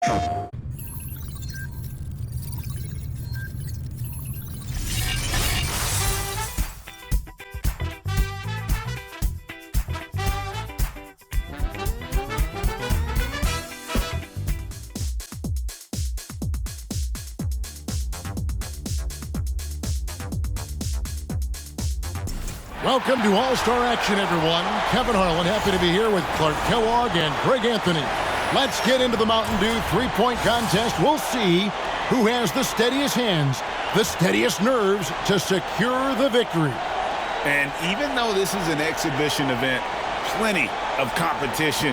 Welcome to All-Star Action, everyone. Kevin Harlan, happy to be here with Clark Kellogg and Greg Anthony. Let's get into the Mountain Dew three-point contest. We'll see who has the steadiest hands, the steadiest nerves to secure the victory. And even though this is an exhibition event, plenty of competition.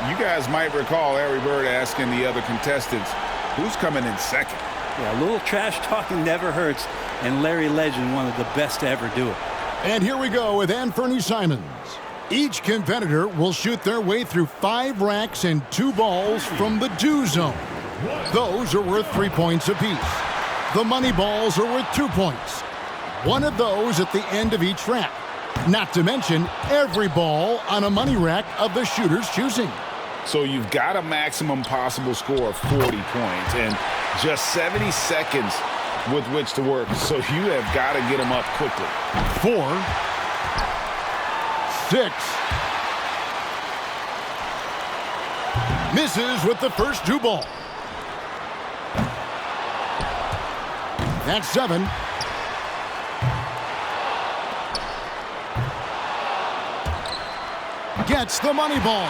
You guys might recall Larry Bird asking the other contestants, who's coming in second? Yeah, a little trash talking never hurts, and Larry Legend, one of the best to ever do it. And here we go with Anthony Simons. Each competitor will shoot their way through 5 racks and 2 balls from the Dew Zone. Those are worth 3 points apiece. The money balls are worth 2 points. One of those at the end of each rack. Not to mention every ball on a money rack of the shooter's choosing. So you've got a maximum possible score of 40 points and just 70 seconds with which to work, so you have got to get them up quickly. 4, 6. Misses with the first 2 ball. That's 7. Gets the money ball.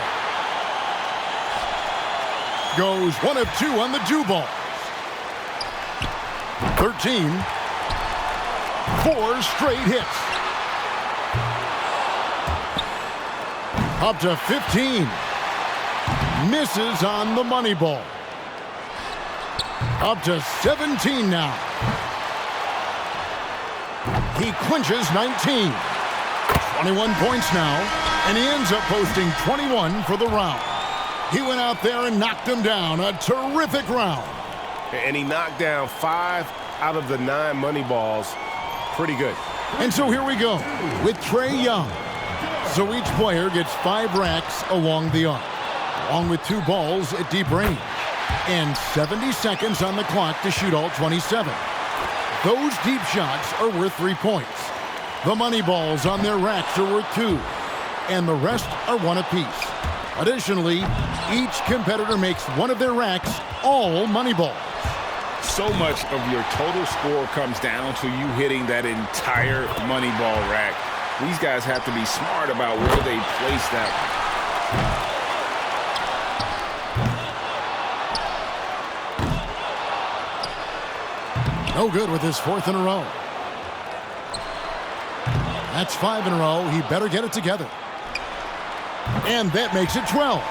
Goes 1 of 2 on the Dew ball. 13. 4 straight hits. Up to 15. Misses on the money ball. Up to 17 now. He clinches 19. 21 points now, and he ends up posting 21 for the round. He went out there and knocked him down. A terrific round. And he knocked down 5 out of the 9 money balls. Pretty good. And so here we go with Trae Young. So each player gets 5 racks along the arc, along with 2 balls at deep range, and 70 seconds on the clock to shoot all 27. Those deep shots are worth 3 points. The money balls on their racks are worth 2, and the rest are 1 apiece. Additionally, each competitor makes one of their racks all money balls. So much of your total score comes down to you hitting that entire money ball rack. These guys have to be smart about where they place that. No good with his 4th in a row. That's 5 in a row. He better get it together. And that makes it 12.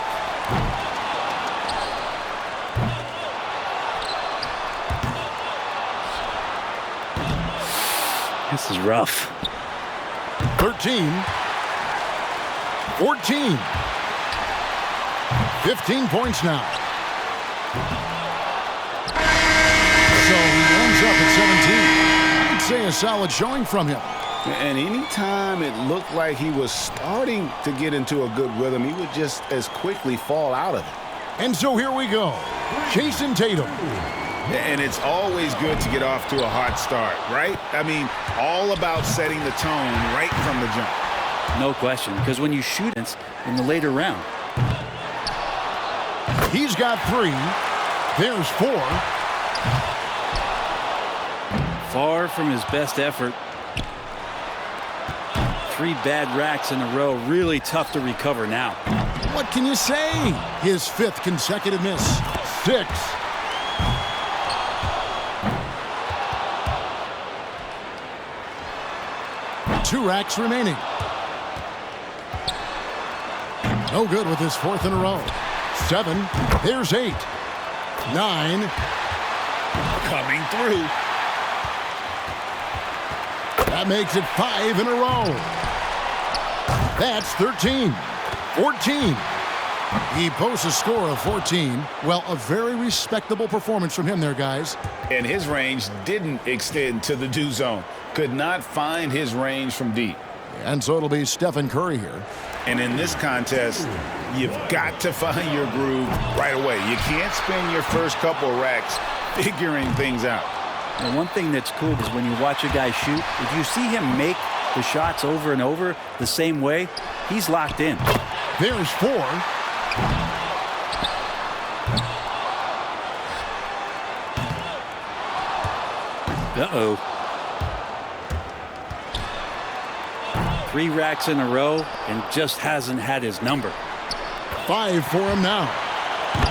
This is rough. 13. 14. 15 points now. So he ends up at 17. I'd say a solid showing from him. And anytime it looked like he was starting to get into a good rhythm, he would just as quickly fall out of it. And so here we go. Jason Tatum. And it's always good to get off to a hot start, right? I mean, all about setting the tone right from the jump. No question, because when you shoot in the later round. He's got 3. There's 4. Far from his best effort. 3 bad racks in a row. Really tough to recover now. What can you say? His 5th consecutive miss. 6. 2 racks remaining. No good with his 4th in a row. 7. There's 8. 9. Coming through. That makes it 5 in a row. That's 13. 14. He posts a score of 14. Well, a very respectable performance from him there, guys. And his range didn't extend to the Dew Zone. Could not find his range from deep. And so it'll be Stephen Curry here. And in this contest, you've got to find your groove right away. You can't spend your first couple racks figuring things out. And one thing that's cool is when you watch a guy shoot, if you see him make the shots over and over the same way, he's locked in. There's 4. Uh-oh. 3 racks in a row and just hasn't had his number. 5 for him now.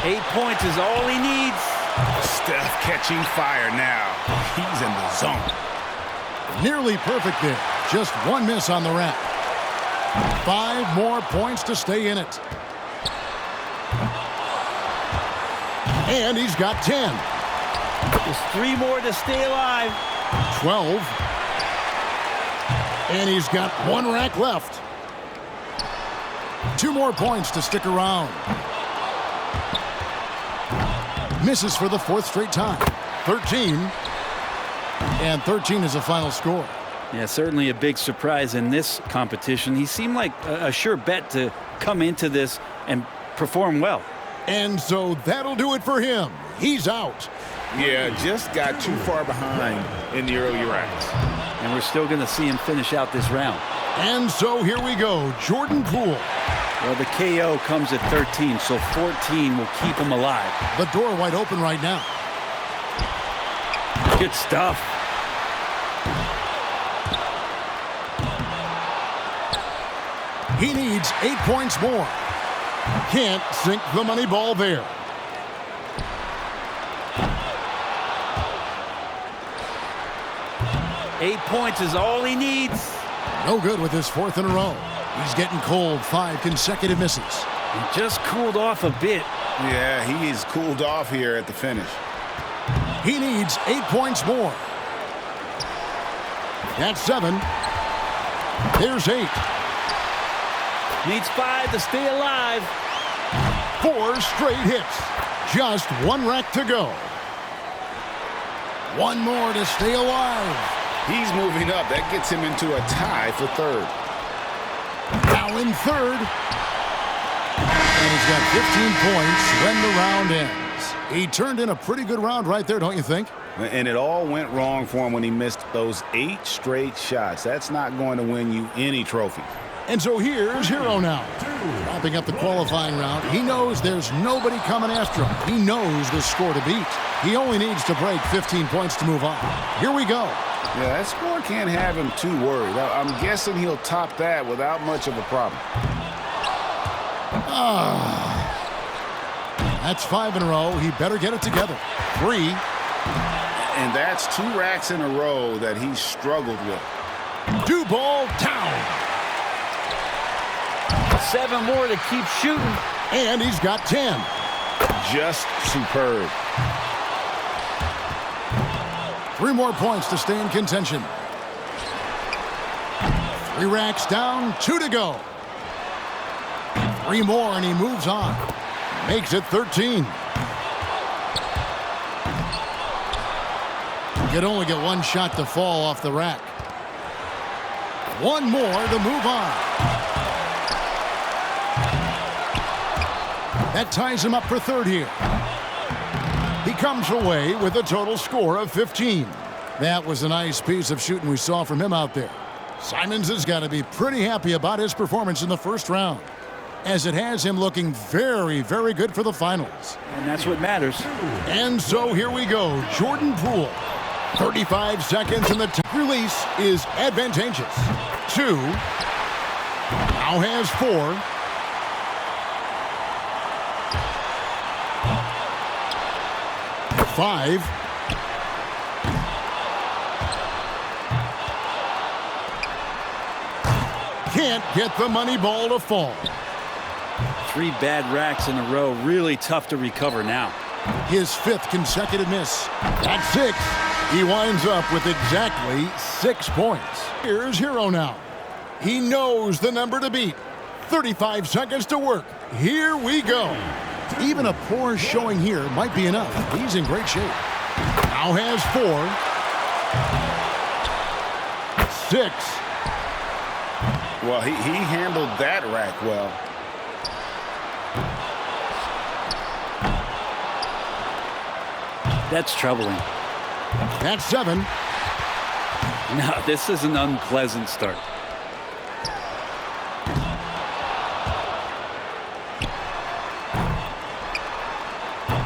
8 points is all he needs. Steph catching fire now. He's in the zone. Nearly perfect there. Just 1 miss on the rack. 5 more points to stay in it. And he's got 10. Just 3 more to stay alive. 12. And he's got 1 rack left. 2 more points to stick around. Misses for the 4th straight time. 13. And 13 is the final score. Yeah, certainly a big surprise in this competition. He seemed like a sure bet to come into this and perform well. And so that'll do it for him. He's out. Yeah, just got too far behind in the early racks. And we're still going to see him finish out this round. And so here we go. Jordan Poole. Well, the KO comes at 13, so 14 will keep him alive. The door wide open right now. Good stuff. He needs 8 points more. Can't sink the money ball there. Eight points is all he needs. No good with his 4th in a row. He's getting cold. 5 consecutive misses. He just cooled off a bit. Yeah, he's cooled off here at the finish. He needs 8 points more. That's 7. There's 8. Needs 5 to stay alive. 4 straight hits. Just 1 rack to go. 1 more to stay alive. He's moving up. That gets him into a tie for 3rd. Now in 3rd. And he's got 15 points when the round ends. He turned in a pretty good round right there, don't you think? And it all went wrong for him when he missed those 8 straight shots. That's not going to win you any trophy. And so here's Hero now. Wrapping up the qualifying round, he knows there's nobody coming after him. He knows the score to beat. He only needs to break 15 points to move on. Here we go. Yeah, that score can't have him too worried. I'm guessing he'll top that without much of a problem. That's 5 in a row. He better get it together. 3. And that's 2 racks in a row that he's struggled with. 2 ball down. 7 more to keep shooting. And he's got 10. Just superb. 3 more points to stay in contention. 3 racks down, 2 to go. 3 more and he moves on. Makes it 13. Could only get 1 shot to fall off the rack. 1 more to move on. That ties him up for 3rd here. He comes away with a total score of 15. That was a nice piece of shooting we saw from him out there. Simons has got to be pretty happy about his performance in the 1st round, as it has him looking very, very good for the finals. And that's what matters. And so here we go. Jordan Poole. 35 seconds and the release is advantageous. 2. Now has 4. 5. Can't get the money ball to fall. 3 bad racks in a row. Really tough to recover now. His 5th consecutive miss. That's 6. He winds up with exactly 6 points. Here's Hero now. He knows the number to beat. 35 seconds to work. Here we go. Even a poor showing here might be enough. He's in great shape. Now has 4. 6. Well, he handled that rack well. That's troubling. That's 7. No, this is an unpleasant start.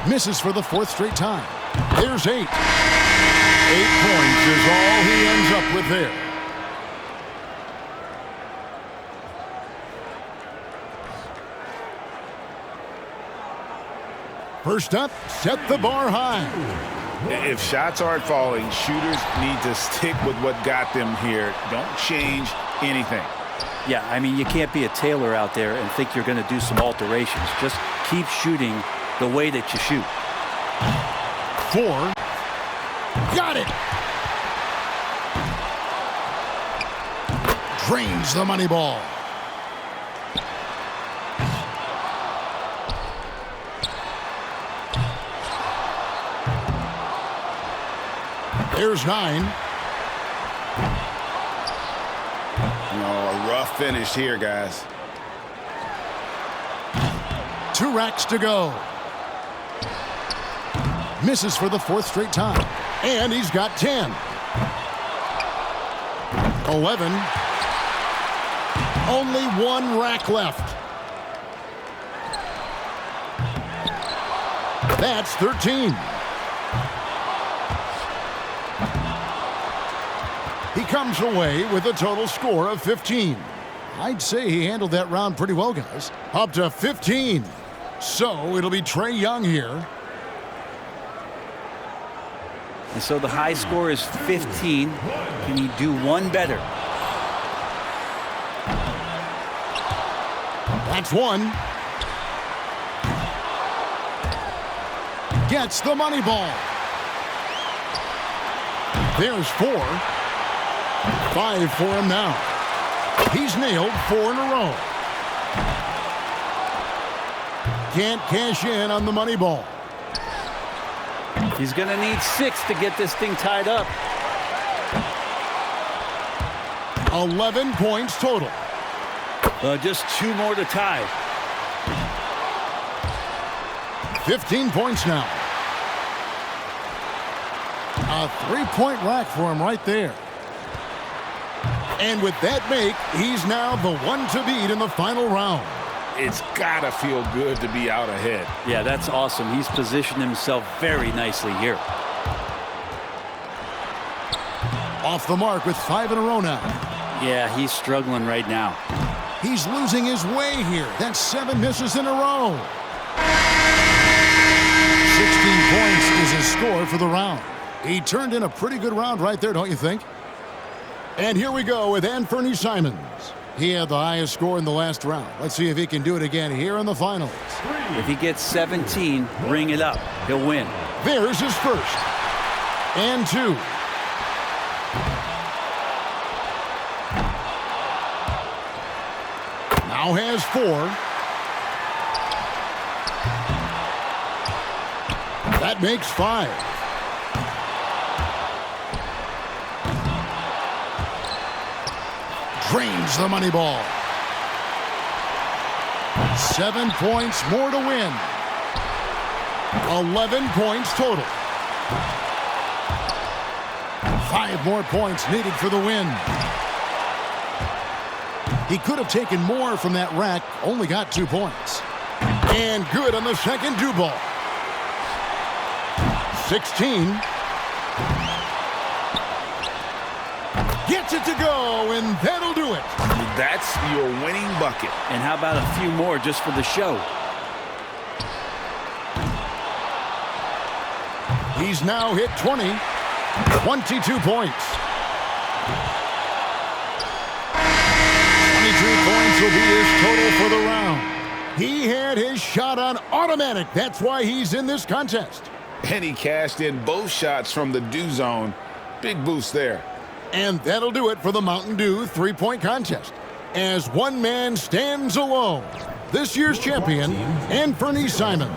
Misses for the 4th straight time. There's 8. 8 points is all he ends up with there. First up, set the bar high. If shots aren't falling, shooters need to stick with what got them here. Don't change anything. Yeah, I mean, you can't be a tailor out there and think you're going to do some alterations. Just keep shooting the way that you shoot. 4. Got it. Drains the money ball. There's 9. A rough finish here, guys. 2 racks to go. Misses for the 4th straight time. And he's got 10. 11. Only 1 rack left. That's 13. He comes away with a total score of 15. I'd say he handled that round pretty well, guys. Up to 15. So it'll be Trae Young here. And so the high score is 15. Can he do one better? That's 1. Gets the money ball. There's 4. 5 for him now. He's nailed 4 in a row. Can't cash in on the money ball. He's going to need 6 to get this thing tied up. 11 points total. Just 2 more to tie. 15 points now. A 3-point rack for him right there. And with that make, he's now the one to beat in the final round. It's got to feel good to be out ahead. Yeah, that's awesome. He's positioned himself very nicely here. Off the mark with 5 in a row now. Yeah, he's struggling right now. He's losing his way here. That's 7 misses in a row. 16 points is his score for the round. He turned in a pretty good round right there, don't you think? And here we go with Anthony Simons. He had the highest score in the last round. Let's see if he can do it again here in the finals. If he gets 17, ring it up. He'll win. There's his first. And 2. Now has 4. That makes 5. Drains the money ball. 7 points more to win. 11 points total. 5 more points needed for the win. He could have taken more from that rack, only got 2 points. And good on the second do ball. 16. Gets it to go, and that'll do it. That's your winning bucket. And how about a few more just for the show? He's now hit 20. 22 points. 22 points will be his total for the round. He had his shot on automatic. That's why he's in this contest. And he cashed in both shots from the do zone. Big boost there. And that'll do it for the Mountain Dew 3-point contest. As one man stands alone, this year's champion, Anthony Simons.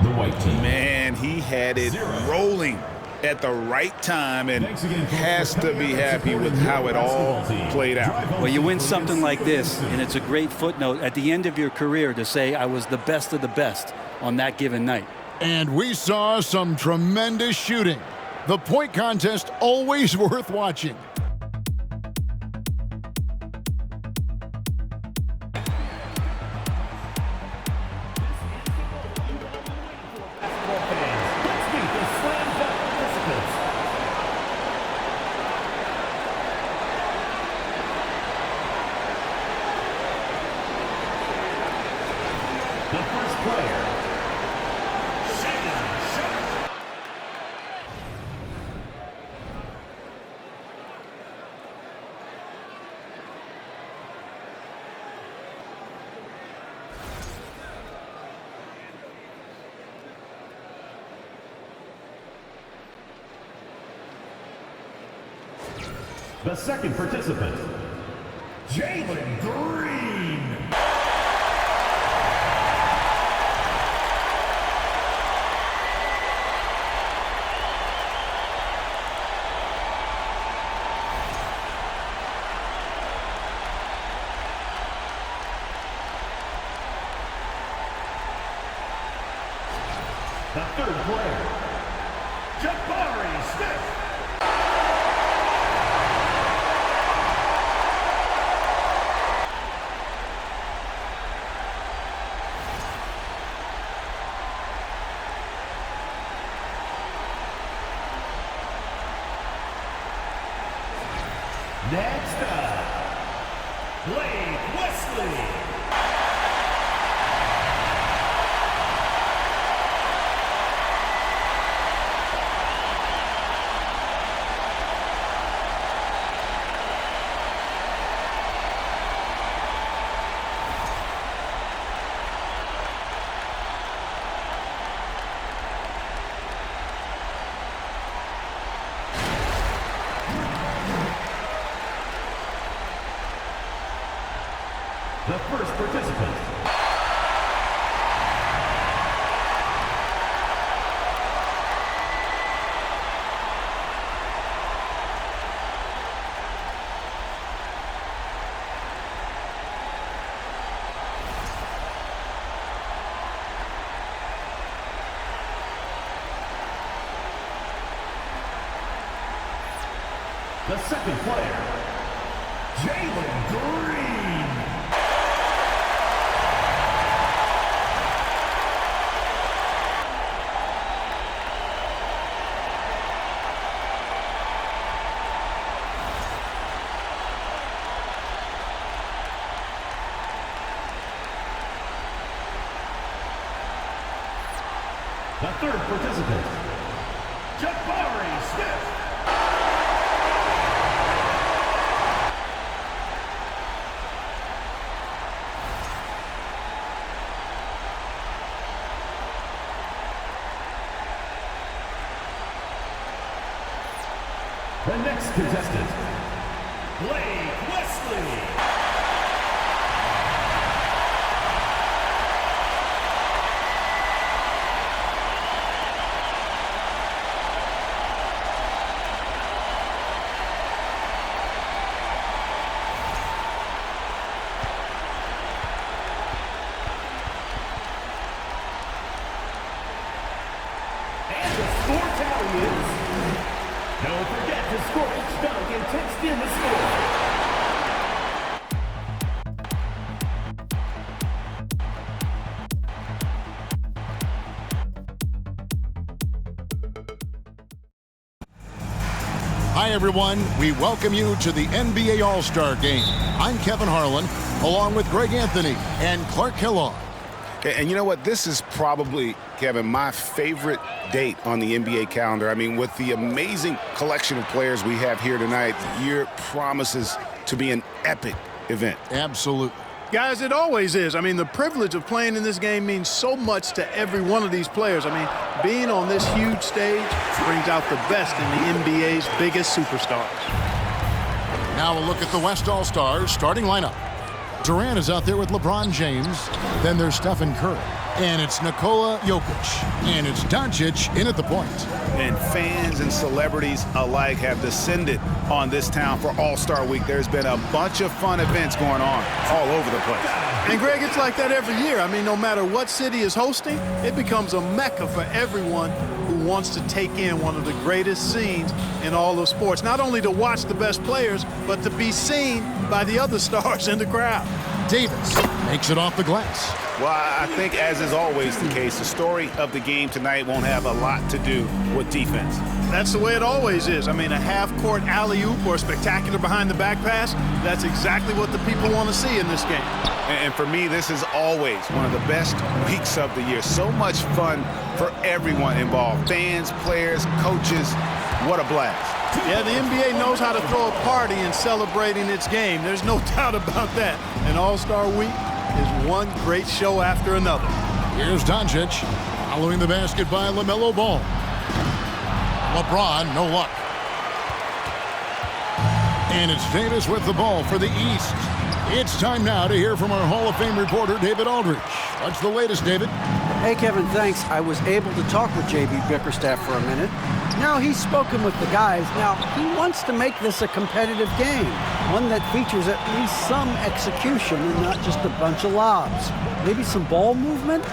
The white team. Man, he had it rolling. at the right time and has to be happy with how it all played out. Well, you win something like this, and it's a great footnote at the end of your career to say, I was the best of the best on that given night. And we saw some tremendous shooting. The point contest always worth watching. The second participant, Jalen Green. The third player, Jabari Smith. Next up, Blake Wesley. The first participant, the second player, Jalen Green. The third participant, Jabari Smith. The next contestant, Blake Wesley. And the score tally is... Don't forget to score each dunk and text in the score. Hi, everyone. We welcome you to the NBA All-Star Game. I'm Kevin Harlan, along with Greg Anthony and Clark Kellogg. And you know what? This is probably, Kevin, my favorite date on the NBA calendar. I mean, with the amazing collection of players we have here tonight, the year promises to be an epic event. Absolutely. Guys, it always is. I mean, the privilege of playing in this game means so much to every one of these players. I mean, being on this huge stage brings out the best in the NBA's biggest superstars. Now a look at the West All-Stars starting lineup. Durant is out there with LeBron James. Then there's Stephen Curry. And it's Nikola Jokic. And it's Doncic in at the point. And fans and celebrities alike have descended on this town for All-Star Week. There's been a bunch of fun events going on all over the place. And, Greg, it's like that every year. I mean, no matter what city is hosting, it becomes a mecca for everyone who wants to take in one of the greatest scenes in all of sports. Not only to watch the best players, but to be seen by the other stars in the crowd. Davis makes it off the glass. Well, I think, as is always the case, the story of the game tonight won't have a lot to do with defense. That's the way it always is. I mean, a half-court alley-oop or a spectacular behind-the-back pass, that's exactly what the people want to see in this game. And for me, this is always one of the best weeks of the year. So much fun for everyone involved. Fans, players, coaches. What a blast. Yeah, the NBA knows how to throw a party in celebrating its game. There's no doubt about that. And All-Star Week is one great show after another. Here's Doncic following the basket by LaMelo Ball. LeBron, no luck. And it's Davis with the ball for the East. It's time now to hear from our Hall of Fame reporter, David Aldridge. What's the latest, David? Hey, Kevin, thanks. I was able to talk with J.B. Bickerstaff for a minute. Now, he's spoken with the guys. Now, he wants to make this a competitive game, one that features at least some execution and not just a bunch of lobs. Maybe some ball movement?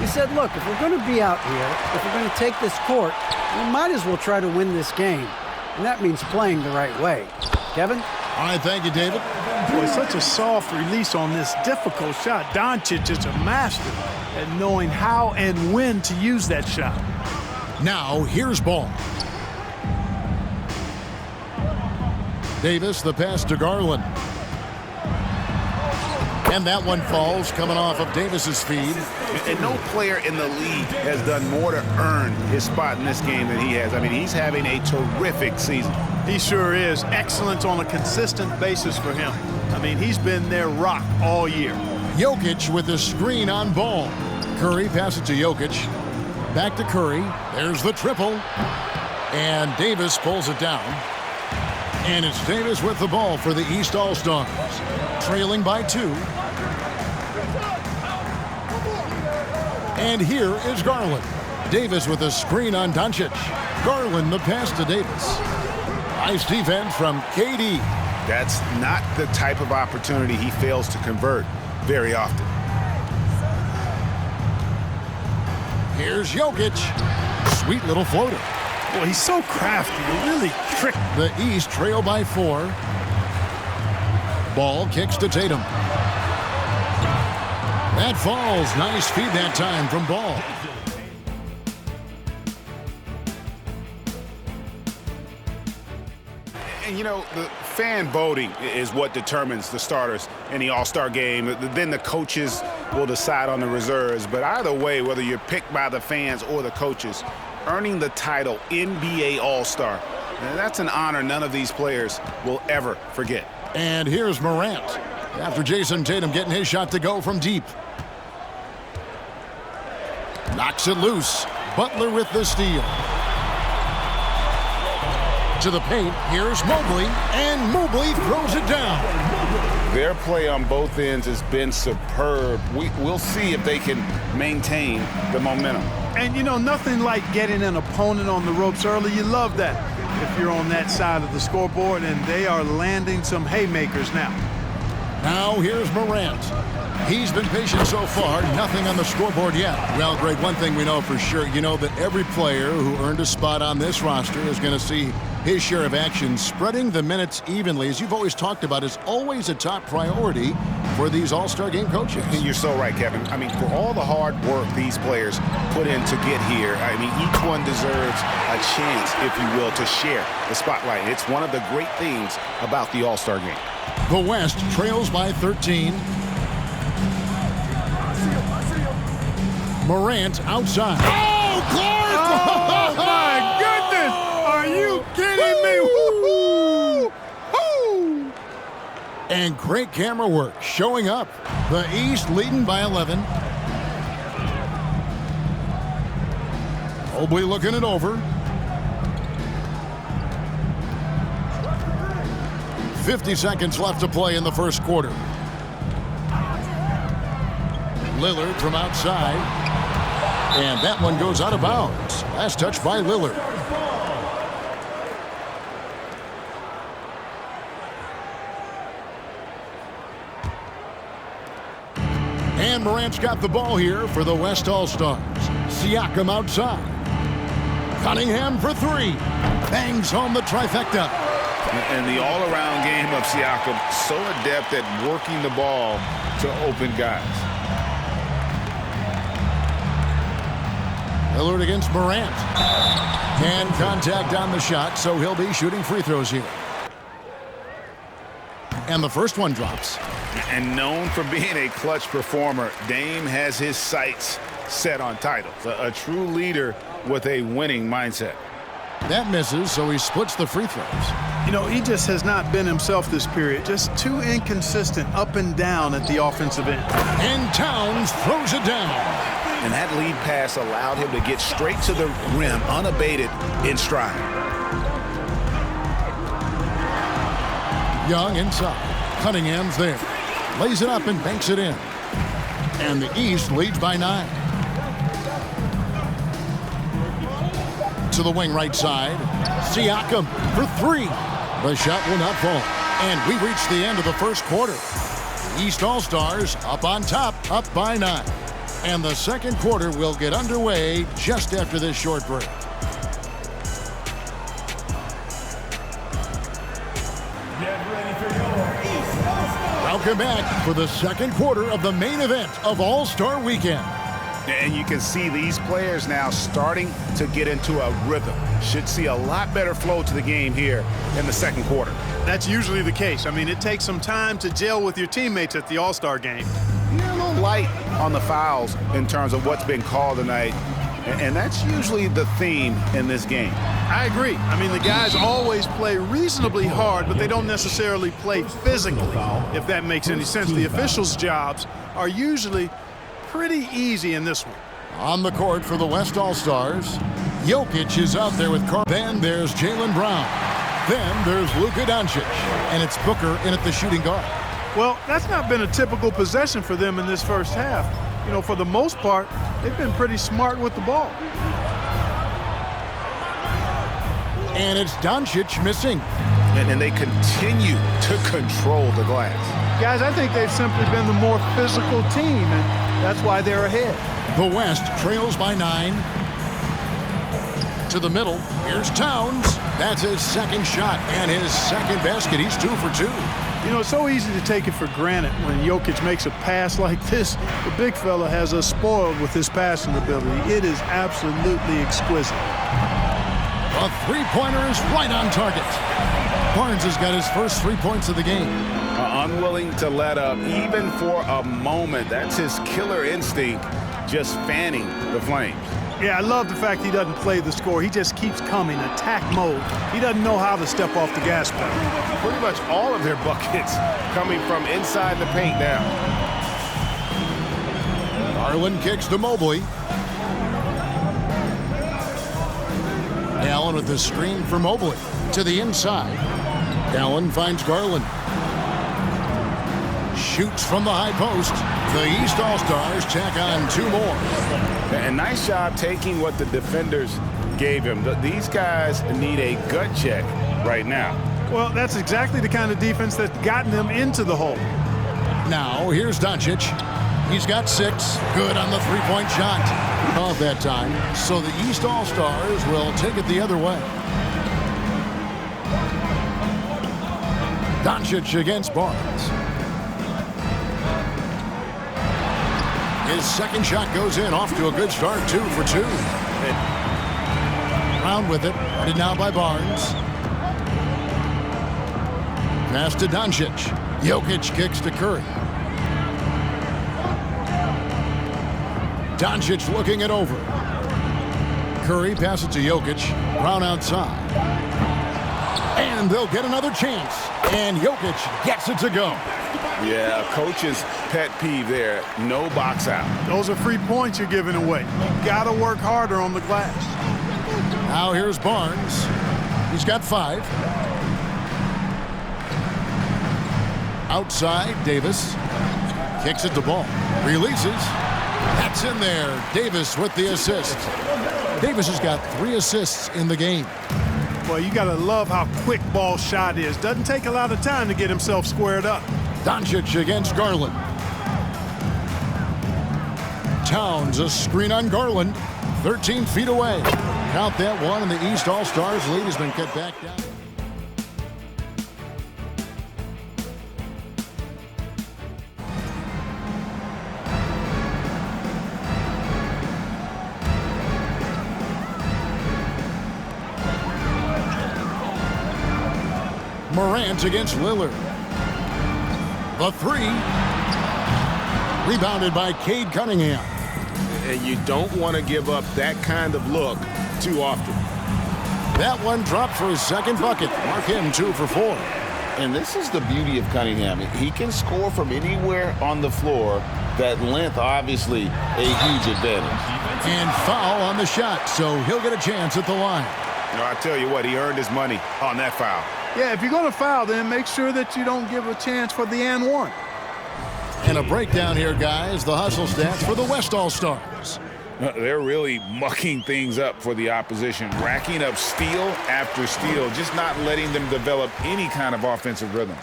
He said, look, if we're going to be out here, if we're going to take this court, we might as well try to win this game. And that means playing the right way. Kevin? All right, thank you, David. Boy, such a soft release on this difficult shot. Doncic is a master at knowing how and when to use that shot. Now, here's Ball. Davis, the pass to Garland. And that one falls, coming off of Davis's feed. And no player in the league has done more to earn his spot in this game than he has. I mean, he's having a terrific season. He sure is. Excellence on a consistent basis for him. I mean, he's been their rock all year. Jokic with the screen on Ball. Curry passes it to Jokic. Back to Curry. There's the triple. And Davis pulls it down. And it's Davis with the ball for the East All-Stars. Trailing by 2. And here is Garland. Davis with a screen on Doncic. Garland the pass to Davis. Nice defense from KD. That's not the type of opportunity he fails to convert very often. Here's Jokic. Sweet little floater. Boy, he's so crafty. He really tricked. The East trail by 4. Ball kicks to Tatum. That falls. Nice feed that time from Ball. And, you know, the fan voting is what determines the starters in the All-Star game. Then the coaches will decide on the reserves. But either way, whether you're picked by the fans or the coaches, earning the title NBA All-Star, that's an honor none of these players will ever forget. And here's Morant after Jason Tatum getting his shot to go from deep. Knocks it loose. Butler with the steal. To the paint, here's Mobley, and Mobley throws it down. Their play on both ends has been superb. We'll see if they can maintain the momentum. And, you know, nothing like getting an opponent on the ropes early. You love that if you're on that side of the scoreboard, and they are landing some haymakers now. Now here's Morant. He's been patient so far, nothing on the scoreboard yet. Well, Greg, one thing we know for sure, you know that every player who earned a spot on this roster is going to see his share of action. Spreading the minutes evenly, as you've always talked about, is always a top priority for these All-Star game coaches. And you're so right, Kevin. I mean, for all the hard work these players put in to get here, I mean, each one deserves a chance, if you will, to share the spotlight. It's one of the great things about the All-Star game. The West trails by 13. Morant outside. Oh, Clark! Oh, my goodness! Are you kidding me? Woo-hoo! And great camera work showing up. The East leading by 11. Mobley looking it over. 50 seconds left to play in the first quarter. Lillard from outside. And that one goes out of bounds. Last touch by Lillard. And Morant's got the ball here for the West All-Stars. Siakam outside. Cunningham for three. Bangs home the trifecta. And the all-around game of Siakam, so adept at working the ball to open guys. Lillard against Morant. Hand contact on the shot, so he'll be shooting free throws here. And the first one drops. And known for being a clutch performer, Dame has his sights set on titles. A true leader with a winning mindset. That misses, so he splits the free throws. You know, he just has not been himself this period. Just too inconsistent up and down at the offensive end. And Towns throws it down. And that lead pass allowed him to get straight to the rim, unabated in stride. Young inside. Cunningham's there. Lays it up and banks it in. And the East leads by 9. To the wing right side. Siakam for three. The shot will not fall. And we reach the end of the first quarter. East All-Stars up on top, up by 9. And the second quarter will get underway just after this short break. Welcome back for the second quarter of the main event of All-Star Weekend. And you can see these players now starting to get into a rhythm. Should see a lot better flow to the game here in the second quarter. That's usually the case. I mean, it takes some time to gel with your teammates at the All-Star game. You're a little light on the fouls in terms of what's been called tonight. And that's usually the theme in this game. I agree. I mean, the guys always play reasonably hard, but they don't necessarily play physically, if that makes any sense. The officials' jobs are usually pretty easy in this one. On the court for the West All-Stars, Jokic is out there with Carl. Then there's Jaylen Brown. Then there's Luka Doncic. And it's Booker in at the shooting guard. Well, that's not been a typical possession for them in this first half. You know, for the most part, they've been pretty smart with the ball. And it's Doncic missing. And they continue to control the glass. Guys, I think they've simply been the more physical team, and that's why they're ahead. The West trails by 9. To the middle. Here's Towns. That's his second shot and his second basket. He's 2 for 2. You know, it's so easy to take it for granted when Jokic makes a pass like this. The big fella has us spoiled with his passing ability. It is absolutely exquisite. A three-pointer is right on target. Barnes has got his first 3 points of the game. Unwilling to let up even for a moment. That's his killer instinct, just fanning the flames. Yeah, I love the fact he doesn't play the score. He just keeps coming, attack mode. He doesn't know how to step off the gas pedal. Pretty much all of their buckets coming from inside the paint now. Garland kicks to Mobley. Allen with the screen for Mobley. To the inside. Allen finds Garland. Shoots from the high post. The East All-Stars tack on 2 more. And nice job taking what the defenders gave him. These guys need a gut check right now. Well, that's exactly the kind of defense that's gotten them into the hole. Now, here's Doncic. He's got 6. Good on the three-point shot. Off that time. So the East All-Stars will take it the other way. Doncic against Barnes. His second shot goes in, off to a good start, 2 for 2. Brown with it, guarded now by Barnes. Pass to Doncic. Jokic kicks to Curry. Doncic looking it over. Curry passes to Jokic. Brown outside. And they'll get another chance. And Jokic gets it to go. Yeah, coach's pet peeve there. No box out. Those are free points you're giving away. You got to work harder on the glass. Now here's Barnes. He's got 5. Outside, Davis. Kicks it to Ball. Releases. That Gets in there. Davis with the assist. Davis has got 3 assists in the game. Well, you got to love how quick ball shot is. Doesn't take a lot of time to get himself squared up. Doncic against Garland. Towns, a screen on Garland. 13 feet away. Count that one, and the East All-Stars lead has been cut back down. Morant against Lillard. The 3. Rebounded by Cade Cunningham. And you don't want to give up that kind of look too often. That one dropped for his second bucket. Mark him 2 for 4. And this is the beauty of Cunningham. He can score from anywhere on the floor. That length, obviously, a huge advantage. And foul on the shot, so he'll get a chance at the line. I tell you what, he earned his money on that foul. Yeah, if you're going to foul, then make sure that you don't give a chance for the and one. And a breakdown here, guys. The hustle stats for the West All-Stars. They're really mucking things up for the opposition, racking up steal after steal, just not letting them develop any kind of offensive rhythm.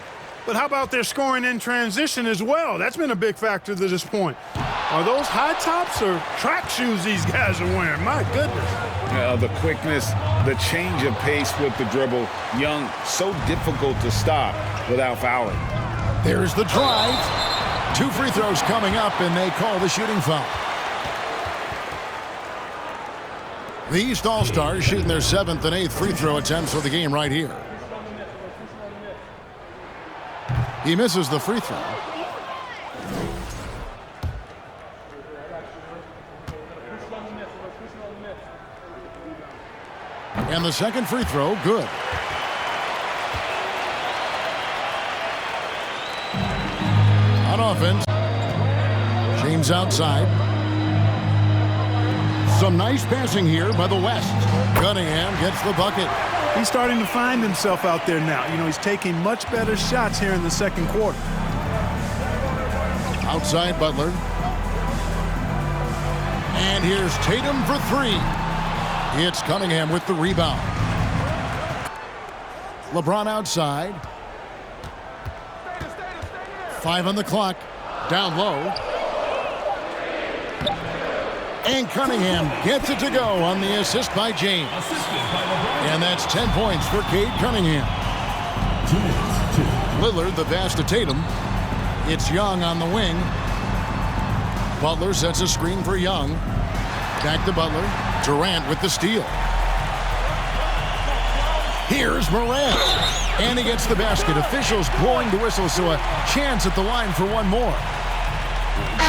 But how about their scoring in transition as well? That's been a big factor to this point. Are those high tops or track shoes these guys are wearing? My goodness. The quickness, the change of pace with the dribble. Young, so difficult to stop without fouling. There's the drive. 2 free throws coming up, and they call the shooting foul. The East All-Stars shooting their 7th and 8th free throw attempts for the game right here. He misses the free throw. And the second free throw, good. On offense, James outside. Some nice passing here by the West. Cunningham gets the bucket. He's starting to find himself out there now. You know, he's taking much better shots here in the second quarter. Outside Butler. And here's Tatum for 3. It's Cunningham with the rebound. LeBron outside. 5 on the clock. Down low. And Cunningham gets it to go on the assist by James. And that's 10 points for Cade Cunningham. Lillard the pass to Tatum. It's Young on the wing. Butler sets a screen for Young. Back to Butler. Durant with the steal. Here's Morant. And he gets the basket. Officials blowing the whistle, so a chance at the line for one more.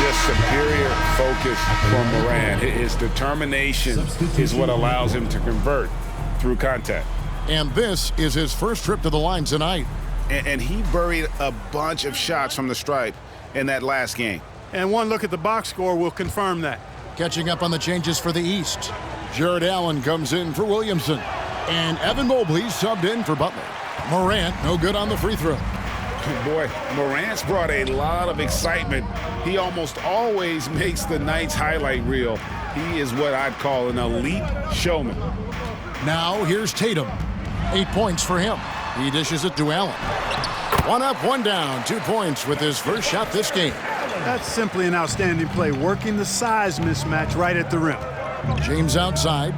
Just superior focus from Morant. His determination is what allows him to convert through contact. And this is his first trip to the line tonight. And he buried a bunch of shots from the stripe in that last game. And one look at the box score will confirm that. Catching up on the changes for the East. Jared Allen comes in for Williamson. And Evan Mobley subbed in for Butler. Morant, no good on the free throw. Boy, Morant's brought a lot of excitement. He almost always makes the night's highlight reel. He is what I'd call an elite showman. Now here's Tatum. 8 points for him. He dishes it to Allen. 1 up, 1 down. 2 points with his first shot this game. That's simply an outstanding play, working the size mismatch right at the rim. James outside.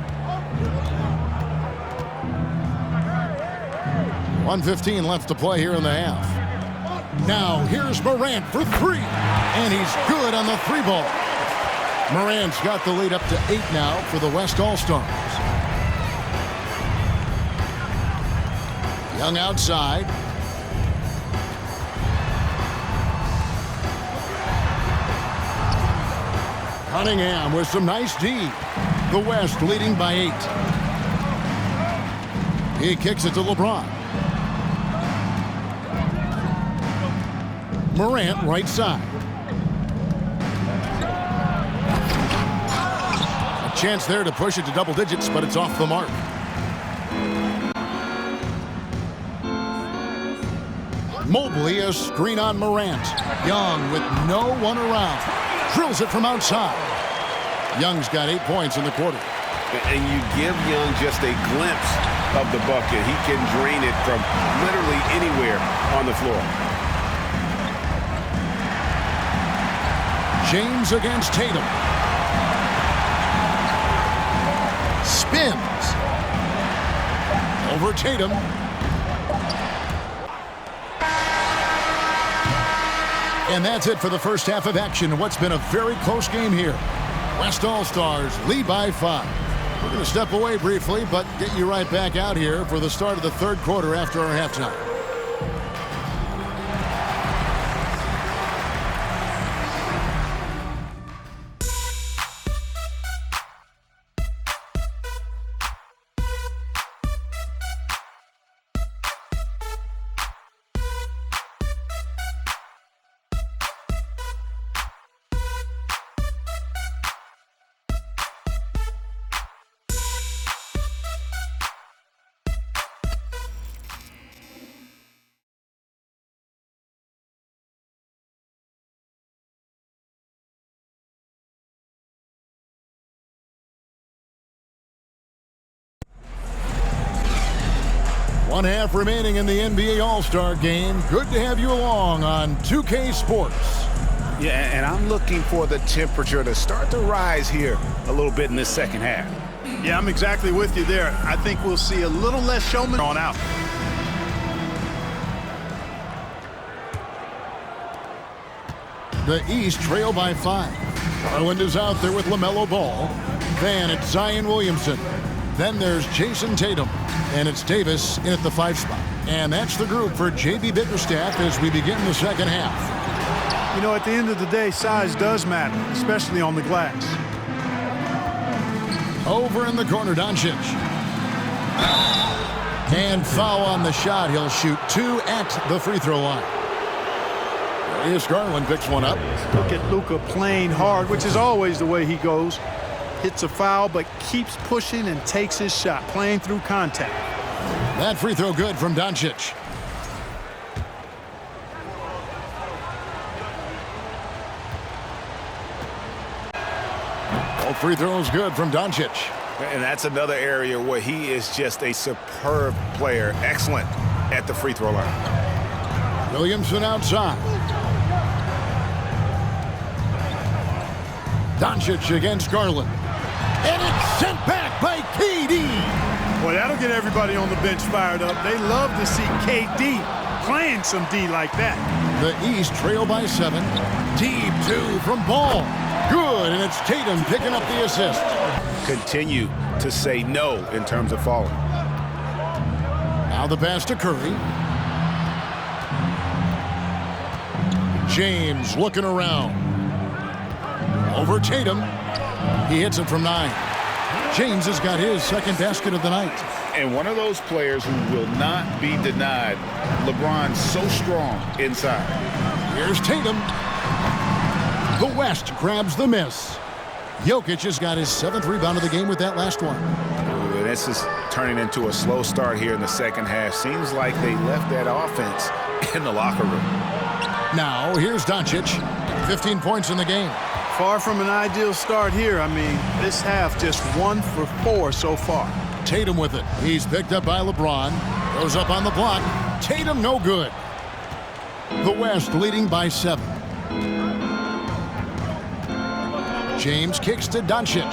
1:15 left to play here in the half. Now here's Morant for 3. And he's good on the 3 ball. Morant's got the lead up to 8 now for the West All-Stars. Young outside. Cunningham with some nice D. The West leading by 8. He kicks it to LeBron. Morant right side. A chance there to push it to double digits, but it's off the mark. Mobley, a screen on Morant. Young with no one around. Drills it from outside. Young's got 8 points in the quarter. And you give Young just a glimpse of the bucket. He can drain it from literally anywhere on the floor. James against Tatum. Spins. Over Tatum. And that's it for the first half of action in what's been a very close game here. West All-Stars lead by 5. We're going to step away briefly, but get you right back out here for the start of the third quarter after our halftime. One half remaining in the NBA All-Star game. Good to have you along on 2K Sports. Yeah, and I'm looking for the temperature to start to rise here a little bit in this second half. Yeah, I'm exactly with you there. I think we'll see a little less showman on out. The East trail by 5. Garland is out there with LaMelo Ball. Then it's Zion Williamson. Then there's Jason Tatum. And it's Davis in at the 5 spot. And that's the group for J.B. Bickerstaff as we begin the second half. You know, at the end of the day, size does matter, especially on the glass. Over in the corner, Doncic. And foul on the shot. He'll shoot 2 at the free throw line. Here's Garland, picks one up. Look at Luka playing hard, which is always the way he goes. Hits a foul, but keeps pushing and takes his shot, playing through contact. That free throw good from Doncic. Both free throws good from Doncic. And that's another area where he is just a superb player. Excellent at the free throw line. Williamson outside. Doncic against Garland. And it's sent back by KD. Boy, that'll get everybody on the bench fired up. They love to see KD playing some D like that. The East trail by 7. Deep 2 from Ball. Good, and it's Tatum picking up the assist. Continue to say no in terms of falling. Now the pass to Curry. James looking around. Over Tatum. He hits it from 9. James has got his second basket of the night. And one of those players who will not be denied. LeBron's so strong inside. Here's Tatum. The West grabs the miss. Jokic has got his 7th rebound of the game with that last one. Ooh, this is turning into a slow start here in the second half. Seems like they left that offense in the locker room. Now here's Doncic. 15 points in the game. Far from an ideal start here. I mean, this half just 1 for 4 so far. Tatum with it. He's picked up by LeBron. Goes up on the block. Tatum no good. The West leading by 7. James kicks to Doncic.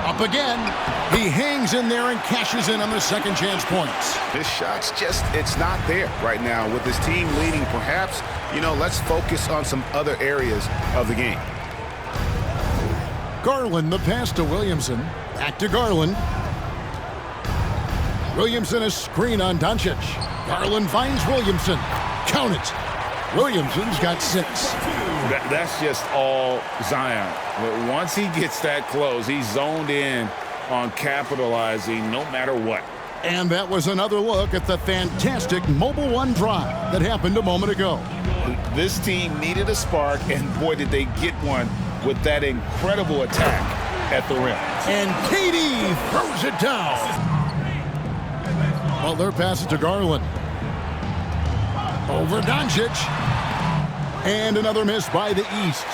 Up again. He hangs in there and cashes in on the second chance points. His shot's just, it's not there right now. With his team leading, perhaps, you know, let's focus on some other areas of the game. Garland, the pass to Williamson. Back to Garland. Williamson a screen on Doncic. Garland finds Williamson. Count it. Williamson's got 6. That's just all Zion. But once he gets that close, he's zoned in on capitalizing no matter what. And that was another look at the fantastic Mobile One drive that happened a moment ago. This team needed a spark, and boy, did they get one with that incredible attack at the rim. And KD throws it down. Well, their pass it to Garland. Over Doncic. And another miss by the East.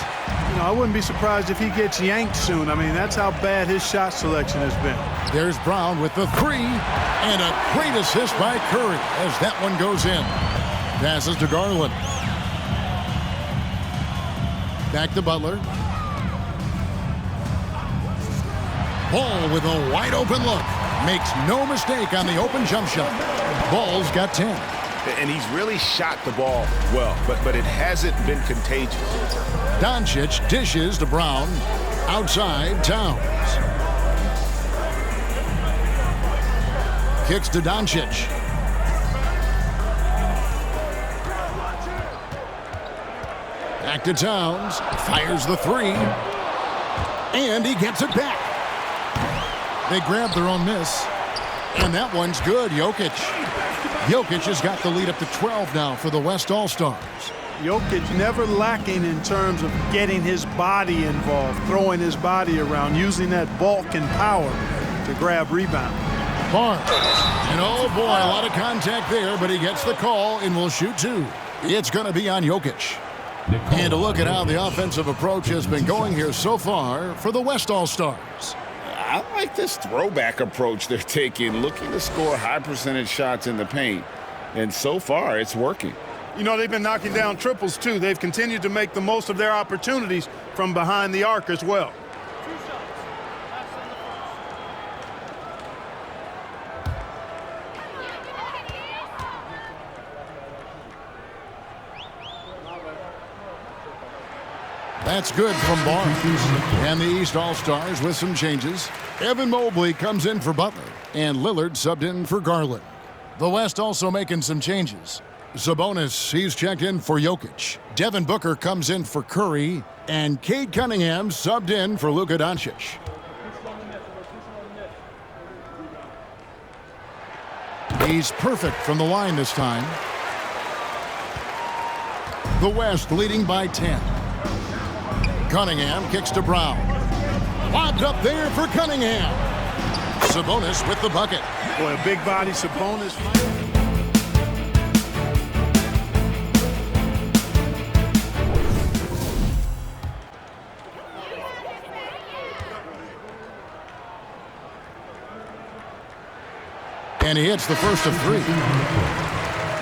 I wouldn't be surprised if he gets yanked soon. I mean, that's how bad his shot selection has been. There's Brown with the three, and a great assist by Curry as that one goes in. Passes to Garland. Back to Butler. Ball with a wide open look. Makes no mistake on the open jump shot. Ball's got 10. And he's really shot the ball well, but it hasn't been contagious. Doncic dishes to Brown. Outside, Towns. Kicks to Doncic. Back to Towns. Fires the three. And he gets it back. They grab their own miss. And that one's good. Jokic has got the lead up to 12 now for the West All-Stars. Jokic never lacking in terms of getting his body involved, throwing his body around, using that bulk and power to grab rebound. Barnes. And oh boy, a lot of contact there, but he gets the call and will shoot two. It's going to be on Jokic. And to look at how the offensive approach has been going here so far for the West All-Stars. I like this throwback approach they're taking, looking to score high percentage shots in the paint. And so far, it's working. They've been knocking down triples, too. They've continued to make the most of their opportunities from behind the arc as well. That's good from Barnes. And the East All-Stars with some changes. Evan Mobley comes in for Butler, and Lillard subbed in for Garland. The West also making some changes. Sabonis, he's checked in for Jokic. Devin Booker comes in for Curry, and Cade Cunningham subbed in for Luka Doncic. He's perfect from the line this time. The West leading by 10. Cunningham kicks to Brown. Lobbed up there for Cunningham. Sabonis with the bucket. Boy, a big body Sabonis. And he hits the first of three.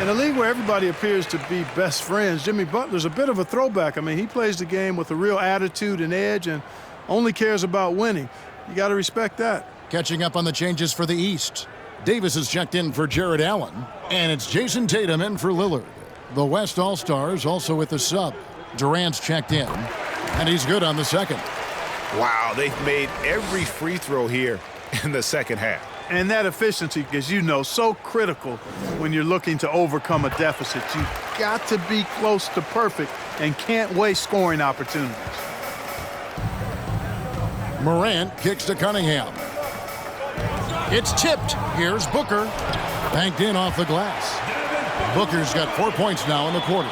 In a league where everybody appears to be best friends, Jimmy Butler's a bit of a throwback. I mean, he plays the game with a real attitude and edge and only cares about winning. You got to respect that. Catching up on the changes for the East. Davis is checked in for Jared Allen, and it's Jason Tatum in for Lillard. The West All-Stars also with the sub. Durant's checked in, and he's good on the second. Wow, they've made every free throw here in the second half. And that efficiency, as you know, so critical when you're looking to overcome a deficit. You've got to be close to perfect and can't waste scoring opportunities. Morant kicks to Cunningham. It's tipped. Here's Booker. Banked in off the glass. Booker's got 4 points now in the quarter.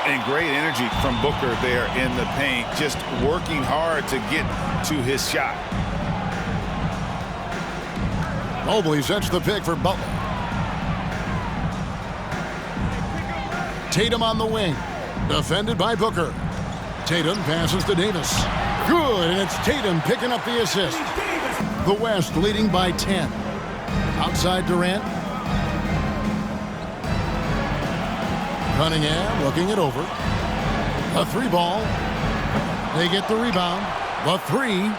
And great energy from Booker there in the paint, just working hard to get to his shot. Mobley sets the pick for Butler. Tatum on the wing. Defended by Booker. Tatum passes to Davis. Good, and it's Tatum picking up the assist. The West leading by 10. Outside Durant. Cunningham looking it over. A three ball. They get the rebound. The three.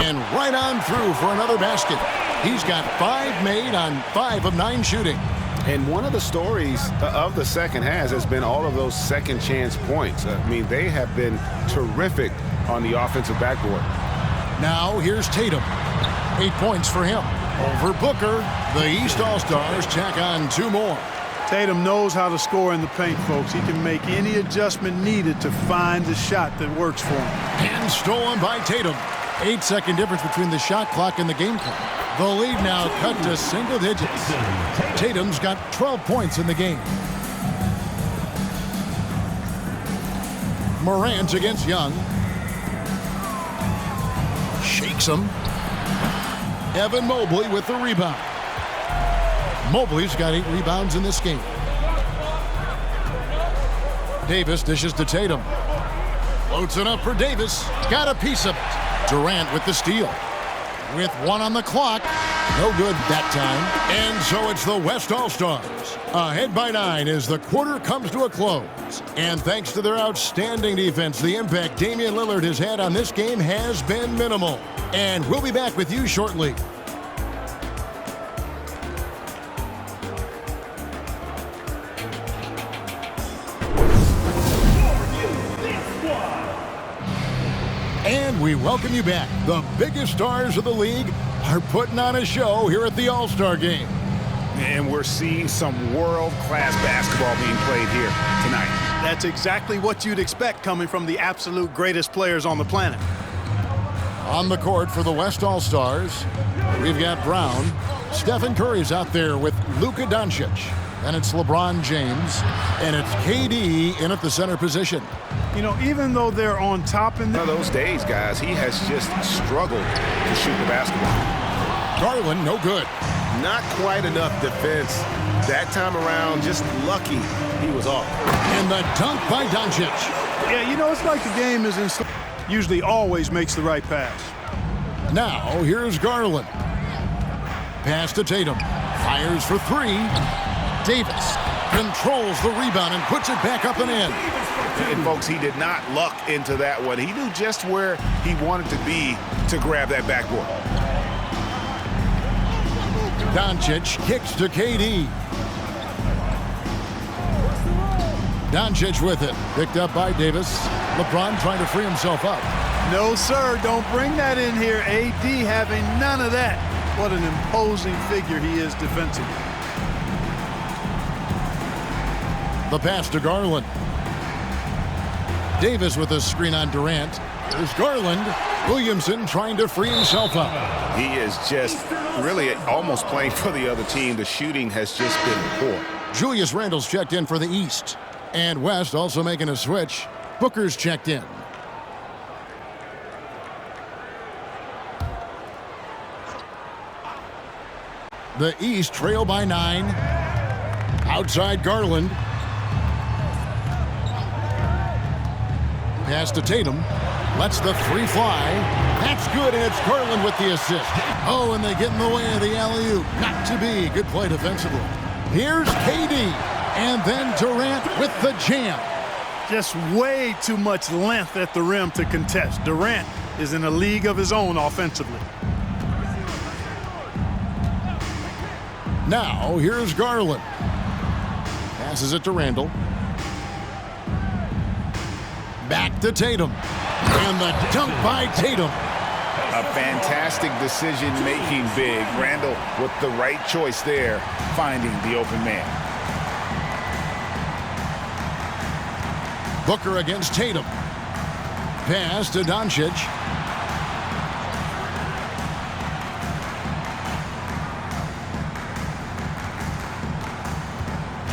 And right on through for another basket. He's got 5 made on 5 of 9 shooting. And one of the stories of the second half has been all of those second chance points. I mean, they have been terrific on the offensive backboard. Now here's Tatum. 8 points for him. Over Booker, the East All-Stars tack on 2 more. Tatum knows how to score in the paint, folks. He can make any adjustment needed to find the shot that works for him. And stolen by Tatum. 8-second difference between the shot clock and the game clock. The lead now cut to single digits. Tatum's got 12 points in the game. Morant against Young. Shakes him. Evan Mobley with the rebound. Mobley's got 8 rebounds in this game. Davis dishes to Tatum. Floats it up for Davis. Got a piece of it. Durant with the steal. With 1 on the clock. No good that time. And so it's the West All-Stars. Ahead by 9 as the quarter comes to a close. And thanks to their outstanding defense, the impact Damian Lillard has had on this game has been minimal. And we'll be back with you shortly. And we welcome you back. The biggest stars of the league are putting on a show here at the All-Star Game. And we're seeing some world-class basketball being played here tonight. That's exactly what you'd expect coming from the absolute greatest players on the planet. On the court for the West All-Stars, we've got Brown. Stephen Curry's out there with Luka Doncic. And it's LeBron James. And it's KD in at the center position. You know, even though they're on top in One of those days, guys, he has just struggled to shoot the basketball. Garland, no good. Not quite enough defense. That time around, just lucky he was off. And the dunk by Doncic. Yeah, you know, it's like the game is in usually always makes the right pass. Now, here's Garland. Pass to Tatum. Fires for 3. Davis controls the rebound and puts it back up and in. And, folks, he did not luck into that one. He knew just where he wanted to be to grab that backboard. Doncic kicks to KD. Doncic with it. Picked up by Davis. LeBron trying to free himself up. No, sir, don't bring that in here. AD having none of that. What an imposing figure he is defensively. The pass to Garland. Davis with a screen on Durant. There's Garland. Williamson trying to free himself up. He is just really almost playing for the other team. The shooting has just been poor. Julius Randle's checked in for the East. And West also making a switch. Booker's checked in. The East trail by 9. Outside Garland. Pass to Tatum. Lets the 3 fly. That's good, and it's Garland with the assist. Oh, and they get in the way of the alley-oop. Not to be. Good play defensively. Here's KD. And then Durant with the jam. Just way too much length at the rim to contest. Durant is in a league of his own offensively. Now, here's Garland. Passes it to Randle. Back to Tatum. And the dunk by Tatum. A fantastic decision-making big. Randle with the right choice there, finding the open man. Booker against Tatum. Pass to Doncic.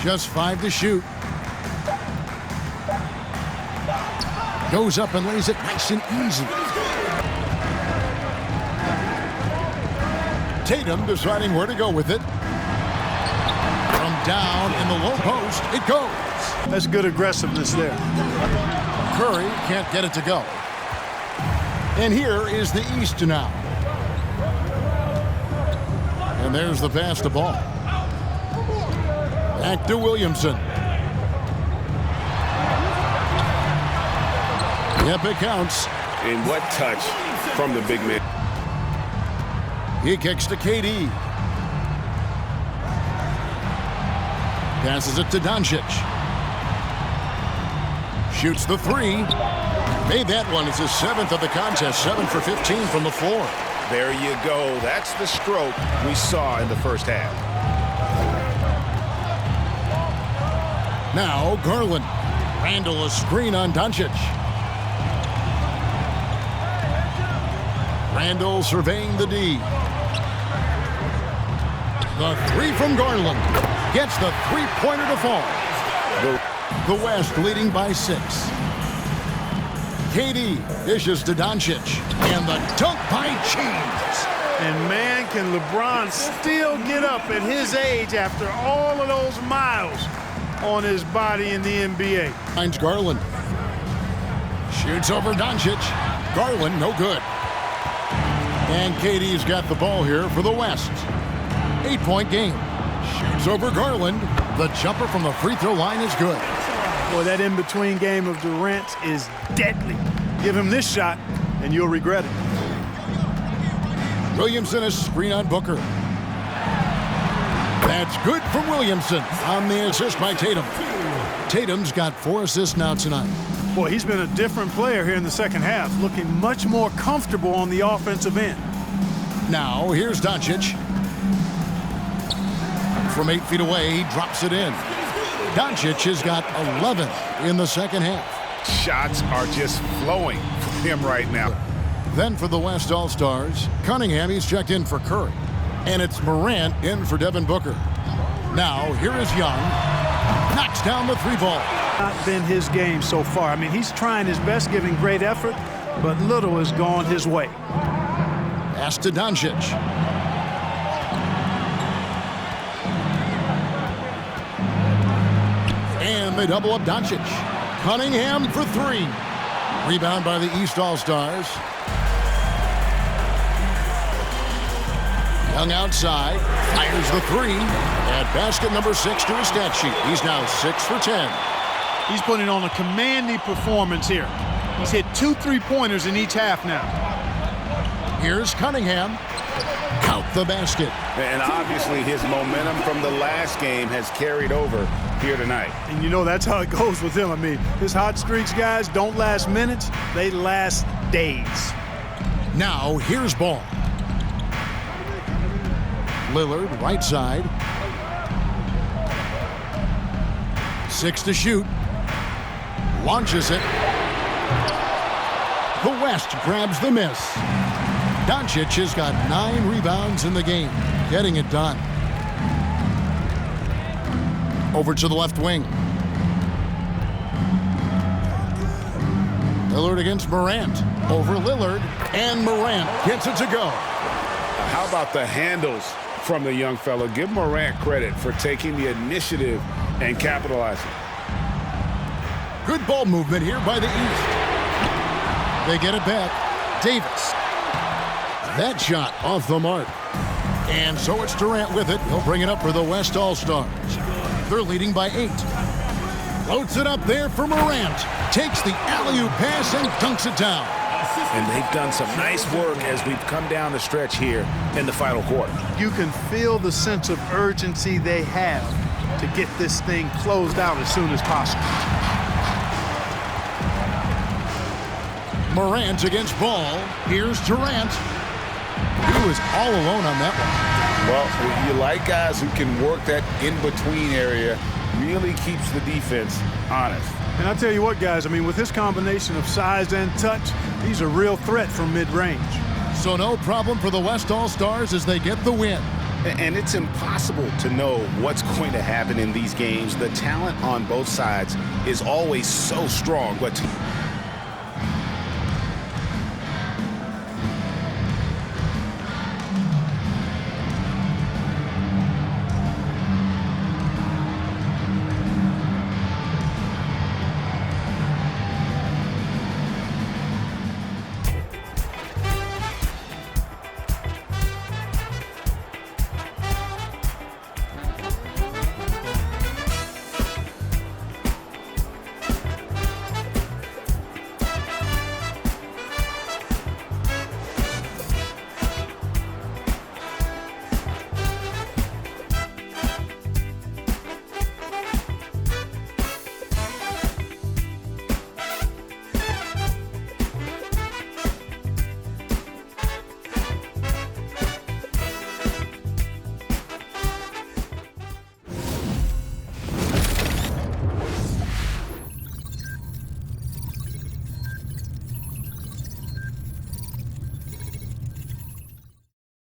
Just 5 to shoot. Goes up and lays it nice and easy. Tatum deciding where to go with it. From down in the low post, it goes. That's good aggressiveness there. Curry can't get it to go. And here is the East now. And there's the pass to Ball. Back to Williamson. Yep, it counts. And what touch from the big man. He kicks to KD. Passes it to Doncic. Shoots the 3. Made that one. It's his 7th of the contest. 7 for 15 from the floor. There you go. That's the stroke we saw in the first half. Now Garland. Randle a screen on Doncic. Randle surveying the D. The 3 from Garland. Gets the 3-pointer to fall. The West leading by 6. KD dishes to Doncic. And the dunk by James. And man, can LeBron still get up at his age after all of those miles on his body in the NBA. Finds Garland. Shoots over Doncic. Garland, no good. And KD's got the ball here for the West. 8-point game. Shoots over Garland. The jumper from the free throw line is good. Boy, that in-between game of Durant's is deadly. Give him this shot, and you'll regret it. Williamson a screen on Booker. That's good from Williamson on the assist by Tatum. Tatum's got 4 assists now tonight. Boy, he's been a different player here in the second half, looking much more comfortable on the offensive end. Now, here's Doncic. From 8 feet away, he drops it in. Doncic has got 11 in the second half. Shots are just flowing for him right now. Then for the West All-Stars, Cunningham, he's checked in for Curry. And it's Morant in for Devin Booker. Now, here is Young. Knocks down the 3-ball. Not been his game so far. I mean, he's trying his best, giving great effort, but little has gone his way. Pass to Doncic. And they double up Doncic. Cunningham for 3. Rebound by the East All-Stars. Young outside, fires the 3, and basket number 6 to his stat sheet. He's now 6 for 10. He's putting on a commanding performance here. He's hit 2 3-pointers in each half now. Here's Cunningham. Count the basket. And obviously his momentum from the last game has carried over here tonight. And you know that's how it goes with him. I mean, his hot streaks, guys, don't last minutes. They last days. Now, here's Ball. Lillard, right side. 6 to shoot. Launches it. The West grabs the miss. Doncic has got 9 rebounds in the game, getting it done. Over to the left wing. Lillard against Morant. Over Lillard, and Morant gets it to go. How about the handles from the young fella? Give Morant credit for taking the initiative and capitalizing. Good ball movement here by the East. They get it back. Davis. That shot off the mark. And so it's Durant with it. He'll bring it up for the West All-Stars. They're leading by 8. Floats it up there for Morant. Takes the alley-oop pass and dunks it down. And they've done some nice work as we've come down the stretch here in the final quarter. You can feel the sense of urgency they have to get this thing closed out as soon as possible. Morant against Ball. Here's Durant. He was all alone on that one. Well, you like guys who can work that in-between area, really keeps the defense honest. And I tell you what, guys, I mean, with this combination of size and touch, he's a real threat from mid-range. So no problem for the West All-Stars as they get the win. And it's impossible to know what's going to happen in these games. The talent on both sides is always so strong, but